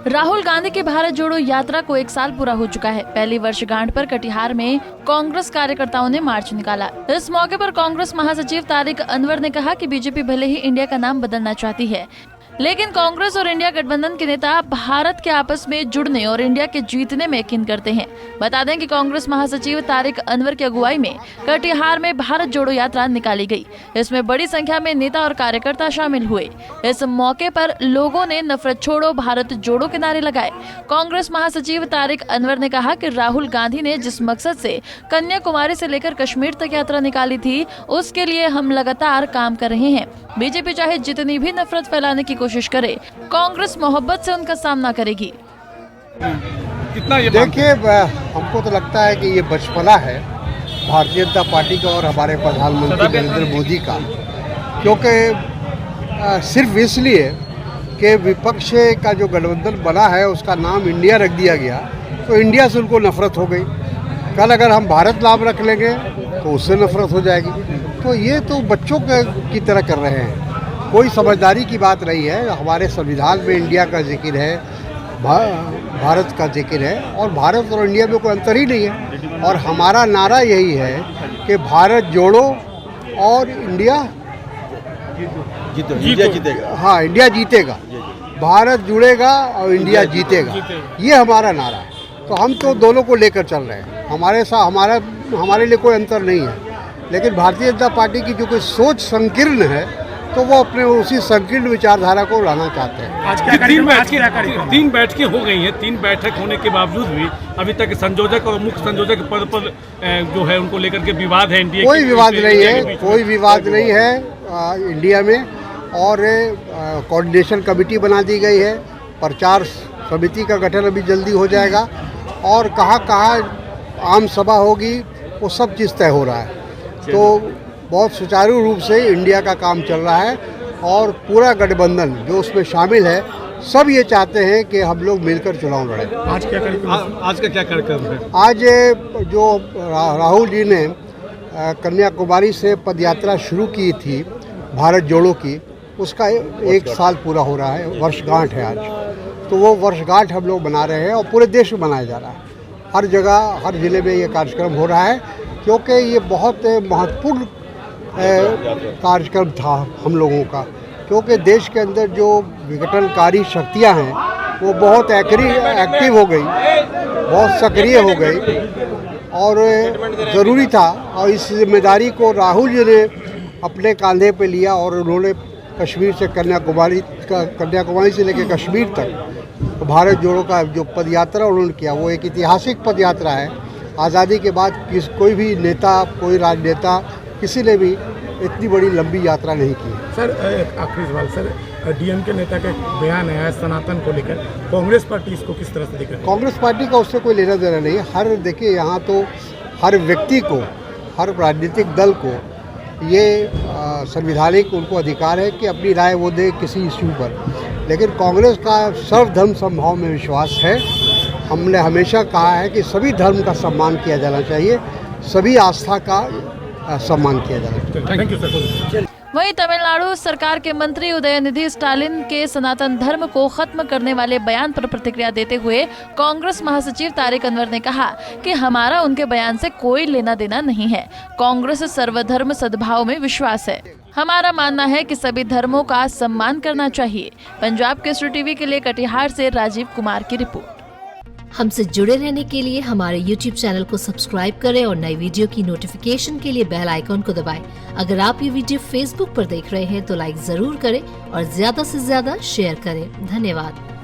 राहुल गांधी की भारत जोड़ो यात्रा को 1 साल पूरा हो चुका है। पहली वर्षगांठ पर कटिहार में कांग्रेस कार्यकर्ताओं ने मार्च निकाला। इस मौके पर कांग्रेस महासचिव तारिक अनवर ने कहा कि बीजेपी भले ही इंडिया का नाम बदलना चाहती है, लेकिन कांग्रेस और इंडिया गठबंधन के नेता भारत के आपस में जुड़ने और इंडिया के जीतने में यकीन करते हैं। बता दें कि कांग्रेस महासचिव तारिक अनवर की अगुवाई में कटिहार में भारत जोड़ो यात्रा निकाली गई। इसमें बड़ी संख्या में नेता और कार्यकर्ता शामिल हुए। इस मौके पर लोगों ने नफरत छोड़ो भारत जोड़ो के नारे लगाए। कांग्रेस महासचिव तारिक अनवर ने कहा कि राहुल गांधी ने जिस मकसद से कन्याकुमारी से लेकर कश्मीर तक यात्रा निकाली थी, उसके लिए हम लगातार काम कर रहे हैं। बीजेपी चाहे जितनी भी नफरत फैलाने की कोशिश करे, कांग्रेस मोहब्बत से उनका सामना करेगी। कितना ये देखिए, हमको तो लगता है कि ये बचपना है भारतीय जनता पार्टी का और हमारे प्रधानमंत्री नरेंद्र मोदी का, क्योंकि सिर्फ इसलिए कि विपक्ष का जो गठबंधन बना है उसका नाम इंडिया रख दिया गया, तो इंडिया से उनको नफरत हो गई। कल अगर हम भारत नाम रख लेंगे तो उससे नफरत हो जाएगी। तो ये तो बच्चों की तरह कर रहे हैं, कोई समझदारी की बात नहीं है। हमारे संविधान में इंडिया का जिक्र है, भारत का जिक्र है, और भारत और इंडिया में कोई अंतर ही नहीं है। और हमारा नारा यही है कि भारत जोड़ो और इंडिया जीतेगा। हाँ, इंडिया जीतेगा, भारत जुड़ेगा और इंडिया जीतेगा, ये हमारा नारा है। तो हम तो दोनों को लेकर चल रहे हैं। हमारे लिए कोई अंतर नहीं है, लेकिन भारतीय जनता पार्टी की जो कोई सोच संकीर्ण है, तो वो अपने उसी संकीर्ण विचारधारा को लाना चाहते हैं। आज तीन बैठकें हो गई हैं। 3 बैठक होने के बावजूद भी अभी तक संयोजक और मुख्य संयोजक पद पर जो है उनको लेकर के विवाद है। इंडिया कोई विवाद नहीं है, कोई विवाद नहीं है इंडिया में। और कोऑर्डिनेशन कमेटी बना दी गई है, प्रचार समिति का गठन अभी जल्दी हो जाएगा, और कहाँ आम सभा होगी वो सब चीज़ तय हो रहा है। तो बहुत सुचारू रूप से इंडिया का काम चल रहा है, और पूरा गठबंधन जो उसमें शामिल है, सब ये चाहते हैं कि हम लोग मिलकर चुनाव लड़ें। आज का क्या कार्यक्रम है? आज जो राहुल जी ने कन्याकुमारी से पदयात्रा शुरू की थी भारत जोड़ो की, उसका 1 साल पूरा हो रहा है, वर्षगांठ है आज। तो वो वर्षगांठ हम लोग मना रहे हैं, और पूरे देश में मनाया जा रहा है। हर जगह, हर ज़िले में ये कार्यक्रम हो रहा है, क्योंकि ये बहुत महत्वपूर्ण कार्यक्रम था हम लोगों का। क्योंकि देश के अंदर जो विघटनकारी शक्तियां हैं वो बहुत एक्टिव हो गई, बहुत सक्रिय हो गई, और ज़रूरी था। और इस जिम्मेदारी को राहुल जी ने अपने कंधे पे लिया, और उन्होंने कश्मीर से कन्याकुमारी से लेकर कश्मीर तक भारत जोड़ो का जो पदयात्रा उन्होंने किया, वो एक ऐतिहासिक पदयात्रा है। आज़ादी के बाद कोई भी नेता, कोई राजनेता, किसी ने भी इतनी बड़ी लंबी यात्रा नहीं की। सर, एक आखिरी सवाल सर, डीएम के नेता का बयान है सनातन को लेकर, कांग्रेस पार्टी इसको किस तरह से देख रही है? कांग्रेस पार्टी का उससे कोई लेना देना नहीं है। देखिए, यहाँ तो हर व्यक्ति को, हर राजनीतिक दल को ये संवैधानिक उनको अधिकार है कि अपनी राय वो दे किसी इश्यू पर। लेकिन कांग्रेस का सर्वधर्म समभाव में विश्वास है। हमने हमेशा कहा है कि सभी धर्म का सम्मान किया जाना चाहिए, सभी आस्था का सम्मान किया जाना चाहिए। Thank you sir. वहीं तमिलनाडु सरकार के मंत्री उदयनिधि स्टालिन के सनातन धर्म को खत्म करने वाले बयान पर प्रतिक्रिया देते हुए कांग्रेस महासचिव तारिक अनवर ने कहा कि हमारा उनके बयान से कोई लेना देना नहीं है। कांग्रेस सर्वधर्म सद्भाव में विश्वास है। हमारा मानना है कि सभी धर्मों का सम्मान करना चाहिए। पंजाब केसरी टीवी के लिए कटिहार से राजीव कुमार की रिपोर्ट। हमसे जुड़े रहने के लिए हमारे YouTube चैनल को सब्सक्राइब करें और नई वीडियो की नोटिफिकेशन के लिए बेल आइकॉन को दबाएं। अगर आप ये वीडियो Facebook पर देख रहे हैं तो लाइक जरूर करें और ज्यादा से ज्यादा शेयर करें। धन्यवाद।